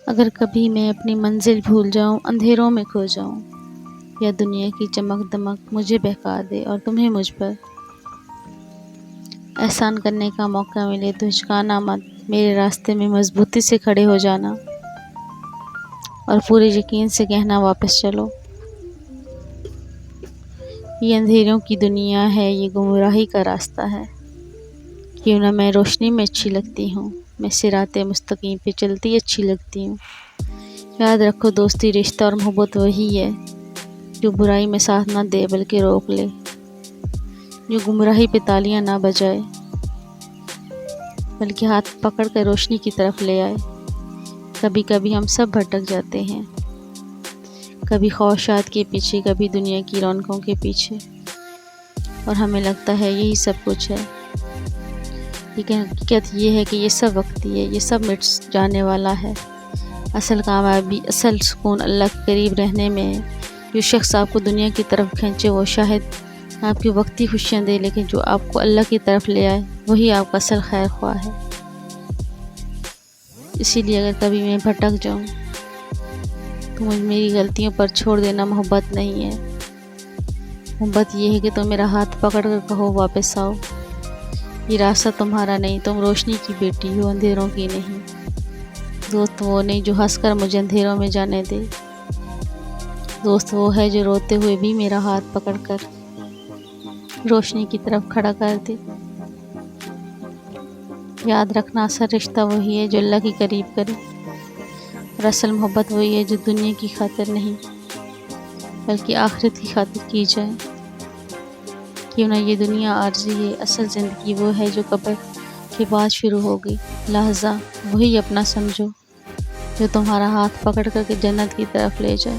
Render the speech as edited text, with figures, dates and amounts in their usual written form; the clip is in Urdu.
اگر کبھی میں اپنی منزل بھول جاؤں، اندھیروں میں کھو جاؤں، یا دنیا کی چمک دمک مجھے بہکا دے اور تمہیں مجھ پر احسان کرنے کا موقع ملے تو ہچکانا مت، میرے راستے میں مضبوطی سے کھڑے ہو جانا اور پورے یقین سے کہنا واپس چلو۔ یہ اندھیروں کی دنیا ہے، یہ گمراہی کا راستہ ہے، کیوں نہ میں روشنی میں اچھی لگتی ہوں، میں صراط مستقیم پہ چلتی اچھی لگتی ہوں۔ یاد رکھو دوستی، رشتہ اور محبت وہی ہے جو برائی میں ساتھ نہ دے بلکہ روک لے، جو گمراہی پہ تالیاں نہ بجائے بلکہ ہاتھ پکڑ کر روشنی کی طرف لے آئے۔ کبھی کبھی ہم سب بھٹک جاتے ہیں، کبھی خواہشات کے پیچھے، کبھی دنیا کی رونقوں کے پیچھے، اور ہمیں لگتا ہے یہی سب کچھ ہے، لیکن حقیقت یہ ہے کہ یہ سب وقتی ہے، یہ سب مٹ جانے والا ہے۔ اصل کامیابی، اصل سکون اللہ کے قریب رہنے میں ہے۔ جو شخص آپ کو دنیا کی طرف کھینچے وہ شاید آپ کی وقتی خوشیاں دے، لیکن جو آپ کو اللہ کی طرف لے آئے وہی آپ کا اصل خیر خواہ ہے۔ اسی لیے اگر کبھی میں بھٹک جاؤں تو میری غلطیوں پر چھوڑ دینا محبت نہیں ہے۔ محبت یہ ہے کہ تم میرا ہاتھ پکڑ کر کہو واپس آؤ، یہ راستہ تمہارا نہیں، تم روشنی کی بیٹی ہو، اندھیروں کی نہیں۔ دوست وہ نہیں جو ہنس کر مجھے اندھیروں میں جانے دے، دوست وہ ہے جو روتے ہوئے بھی میرا ہاتھ پکڑ کر روشنی کی طرف کھڑا کر دے۔ یاد رکھنا اصل رشتہ وہی ہے جو اللہ کے قریب کرے، اور اصل محبت وہی ہے جو دنیا کی خاطر نہیں بلکہ آخرت کی خاطر کی جائے۔ کیوں نہ یہ دنیا عارضی ہے، اصل زندگی وہ ہے جو قبر کے بعد شروع ہوگی۔ لہذا وہی اپنا سمجھو جو تمہارا ہاتھ پکڑ کر کے جنت کی طرف لے جائے۔